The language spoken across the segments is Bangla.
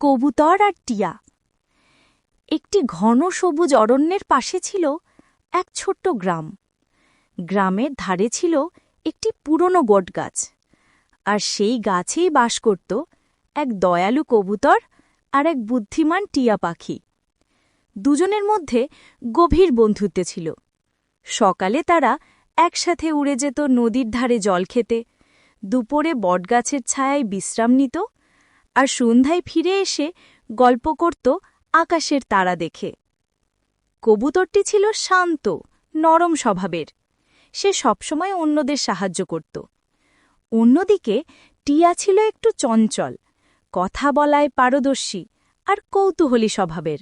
কবুতর আর টিয়া। একটি ঘন সবুজ অরণ্যের পাশে ছিল এক ছোট্ট গ্রাম। গ্রামের ধারে ছিল একটি পুরনো বটগাছ, আর সেই গাছেই বাস করত এক দয়ালু কবুতর আর এক বুদ্ধিমান টিয়া পাখি। দুজনের মধ্যে গভীর বন্ধুত্ব ছিল। সকালে তারা একসাথে উড়ে যেত নদীর ধারে জল খেতে, দুপুরে বটগাছের ছায়ায় বিশ্রাম নিত, আর সন্ধ্যায় ফিরে এসে গল্প করত আকাশের তারা দেখে। কবুতরটি ছিল শান্ত, নরম স্বভাবের। সে সবসময় অন্যদের সাহায্য করত। অন্যদিকে টিয়া ছিল একটু চঞ্চল, কথা বলায় পারদর্শী আর কৌতূহলী স্বভাবের।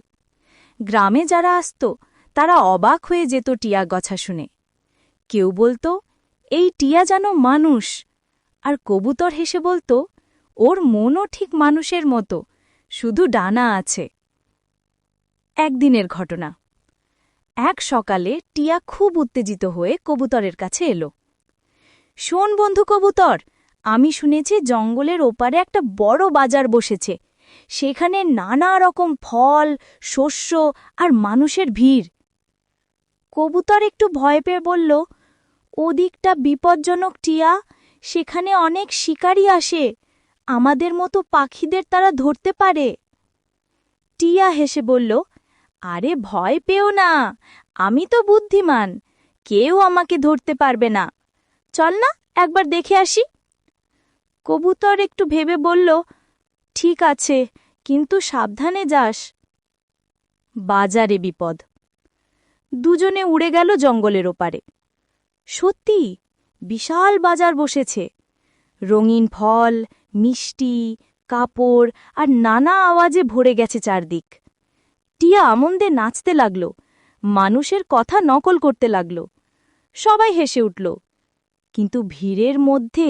গ্রামে যারা আসত তারা অবাক হয়ে যেত টিয়া কথা শুনে। কেউ বলত, এই টিয়া যেন মানুষ, আর কবুতর হেসে বলত, ওর মনও ঠিক মানুষের মতো, শুধু ডানা আছে। একদিনের ঘটনা। এক সকালে টিয়া খুব উত্তেজিত হয়ে কবুতরের কাছে এলো। শোন বন্ধু কবুতর, আমি শুনেছি জঙ্গলের ওপারে একটা বড় বাজার বসেছে। সেখানে নানা রকম ফল, শস্য আর মানুষের ভিড়। কবুতর একটু ভয় পেয়ে বলল, ওদিকটা বিপজ্জনক টিয়া, সেখানে অনেক শিকারী আসে, আমাদের মতো পাখিদের তারা ধরতে পারে। টিয়া হেসে বলল, আরে ভয় পেও না, আমি তো বুদ্ধিমান, কেউ আমাকে ধরতে পারবে না। চল না একবার দেখে আসি। কবুতর একটু ভেবে বলল, ঠিক আছে, কিন্তু সাবধানে যাস। বাজারে বিপদ। দুজনে উড়ে গেল জঙ্গলের ওপারে। সত্যি বিশাল বাজার বসেছে। রঙিন ফল, মিষ্টি, কাপড় আর নানা আওয়াজে ভরে গেছে চারদিক। টিয়া আনন্দে নাচতে লাগল, মানুষের কথা নকল করতে লাগল। সবাই হেসে উঠল, কিন্তু ভিড়ের মধ্যে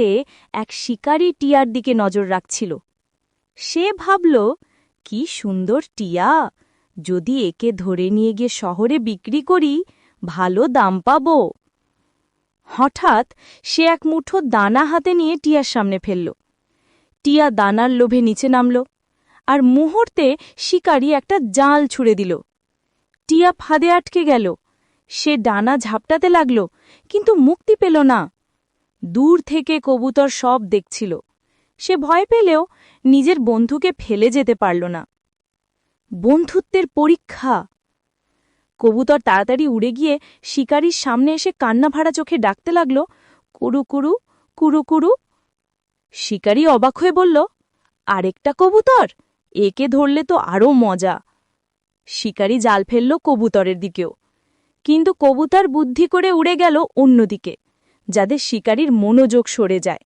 এক শিকারী টিয়ার দিকে নজর রাখছিল। সে ভাবল, কি সুন্দর টিয়া, যদি একে ধরে নিয়ে গিয়ে শহরে বিক্রি করি, ভালো দাম পাব। হঠাৎ সে এক মুঠো দানা হাতে নিয়ে টিয়ার সামনে ফেলল। টিয়া দানার লোভে নিচে নামল, আর মুহূর্তে শিকারী একটা জাল ছুঁড়ে দিল। টিয়া ফাঁদে আটকে গেল। সে ডানা ঝাপটাতে লাগল, কিন্তু মুক্তি পেল না। দূর থেকে কবুতর সব দেখছিল। সে ভয় পেলেও নিজের বন্ধুকে ফেলে যেতে পারল না। বন্ধুত্বের পরীক্ষা। কবুতর তাড়াতাড়ি উড়ে গিয়ে শিকারীর সামনে এসে কান্না ভাড়া চোখে ডাকতে লাগল, কুরু কুরু, কুরু কুরু। শিকারী অবাক হয়ে বলল, আরেকটা কবুতর, একে ধরলে তো আরও মজা। শিকারী জাল ফেলল কবুতরের দিকেও, কিন্তু কবুতর বুদ্ধি করে উড়ে গেল অন্যদিকে, যাদের শিকারীর মনোযোগ সরে যায়।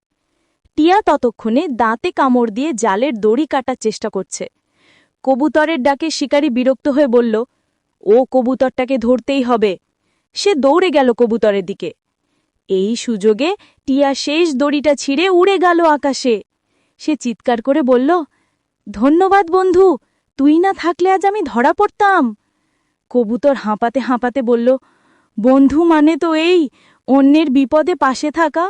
টিয়া ততক্ষণে দাঁতে কামড় দিয়ে জালের দড়ি কাটার চেষ্টা করছে। কবুতরের ডাকে শিকারী বিরক্ত হয়ে বলল, ও কবুতরটাকে ধরতেই হবে। সে দৌড়ে গেল কবুতরের দিকে। এই সুযোগে টিয়া শেষ দড়িটা ছিঁড়ে উড়ে গেল আকাশে। সে চিৎকার করে বলল, ধন্যবাদ বন্ধু, তুই না থাকলে আজ আমি ধরা পড়তাম। কবুতর হাঁপাতে হাঁপাতে বলল, বন্ধু মানে তো এই অন্যের বিপদে পাশে থাকা।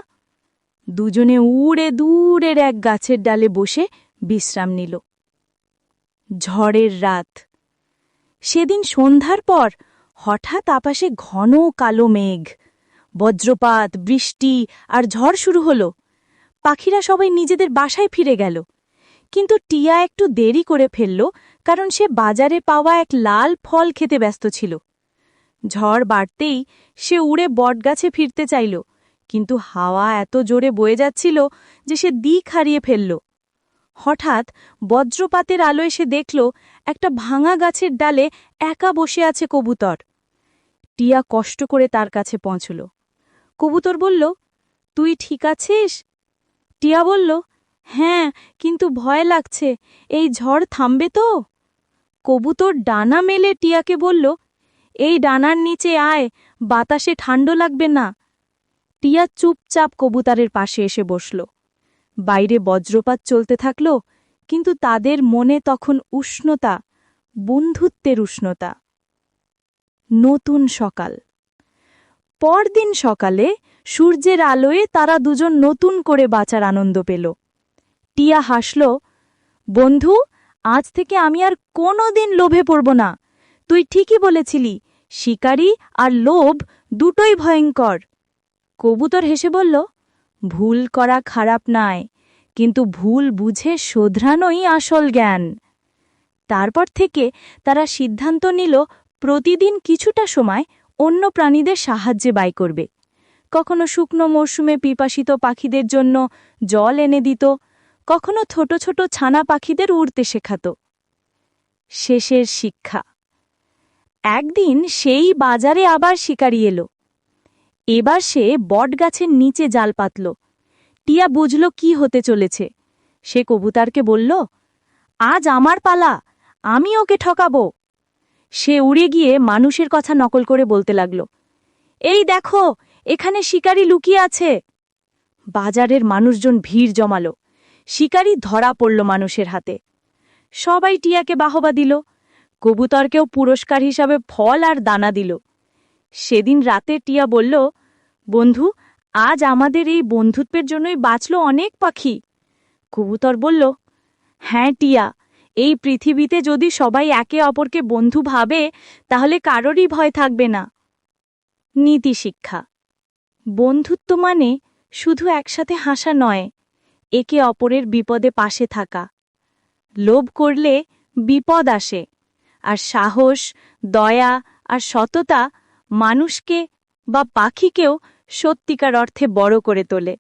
দুজনে উড়ে দূরের এক গাছের ডালে বসে বিশ্রাম নিল। ঝড়ের রাত। সেদিন সন্ধ্যার পর হঠাৎ আকাশে ঘন কালো মেঘ, বজ্রপাত, বৃষ্টি আর ঝড় শুরু হল। পাখিরা সবাই নিজেদের বাসায় ফিরে গেল, কিন্তু টিয়া একটু দেরি করে ফেলল, কারণ সে বাজারে পাওয়া এক লাল ফল খেতে ব্যস্ত ছিল। ঝড় বাড়তেই সে উড়ে বটগাছে ফিরতে চাইল, কিন্তু হাওয়া এত জোরে বয়ে যাচ্ছিল যে সে দিক হারিয়ে ফেলল। হঠাৎ বজ্রপাতের আলোয় সে দেখল একটা ভাঙা গাছের ডালে একা বসে আছে কবুতর। টিয়া কষ্ট করে তার কাছে পৌঁছল। কবুতর বলল, তুই ঠিক আছিস? টিয়া বলল, হ্যাঁ, কিন্তু ভয় লাগছে, এই ঝড় থামবে তো? কবুতর ডানা মেলে টিয়াকে বলল, এই ডানার নিচে আয়, বাতাসে ঠান্ডা লাগবে না। টিয়া চুপচাপ কবুতরের পাশে এসে বসল। বাইরে বজ্রপাত চলতে থাকল, কিন্তু তাদের মনে তখন উষ্ণতা, বন্ধুত্বের উষ্ণতা। নতুন সকাল। পরদিন সকালে সূর্যের আলোয় তারা দুজন নতুন করে বাঁচার আনন্দ পেল। টিয়া হাসল, বন্ধু, আজ থেকে আমি আর কোনোদিন লোভে পড়ব না। তুই ঠিকই বলেছিলি, শিকারী আর লোভ দুটোই ভয়ঙ্কর। কবুতর হেসে বলল, ভুল করা খারাপ নয়, কিন্তু ভুল বুঝে শোধরানোই আসল জ্ঞান। তারপর থেকে তারা সিদ্ধান্ত নিল প্রতিদিন কিছুটা সময় অন্য প্রাণীদের সাহায্যে ব্যয় করবে। কখনো শুকনো মরশুমে পিপাসিত পাখিদের জন্য জল এনে দিত, কখনো ছোট ছোট ছানা পাখিদের উড়তে শেখাত। শেষের শিক্ষা। একদিন সেই বাজারে আবার শিকারি এলো। এবার সে বটগাছের নিচে জাল পাতল। টিয়া বুঝল কি হতে চলেছে। সে কবুতরকে বলল, আজ আমার পালা, আমি ওকে ঠকাবো। সে উড়ে গিয়ে মানুষের কথা নকল করে বলতে লাগল, এই দেখো, এখানে শিকারি লুকিয়ে আছে। বাজারের মানুষজন ভিড় জমালো। শিকারি ধরা পড়ল মানুষের হাতে। সবাই টিয়াকে বাহবা দিল। কবুতরকেও পুরস্কার হিসাবে ফল আর দানা দিল। সেদিন রাতে টিয়া বলল, বন্ধু, আজ আমাদের এই বন্ধুত্বের জন্যই বাঁচল অনেক পাখি। কবুতর বলল, হ্যাঁ টিয়া, এই পৃথিবীতে যদি সবাই একে অপরকে বন্ধু ভাবে তাহলে কারোরই ভয় থাকবে না। নীতি শিক্ষা। বন্ধুত্ব মানে শুধু একসাথে হাসা নয়, একে অপরের বিপদে পাশে থাকা। লোভ করলে বিপদ আসে, আর সাহস, দয়া আর সততা মানুষকে বা পাখিকেও সত্যিকার অর্থে বড় করে তোলে।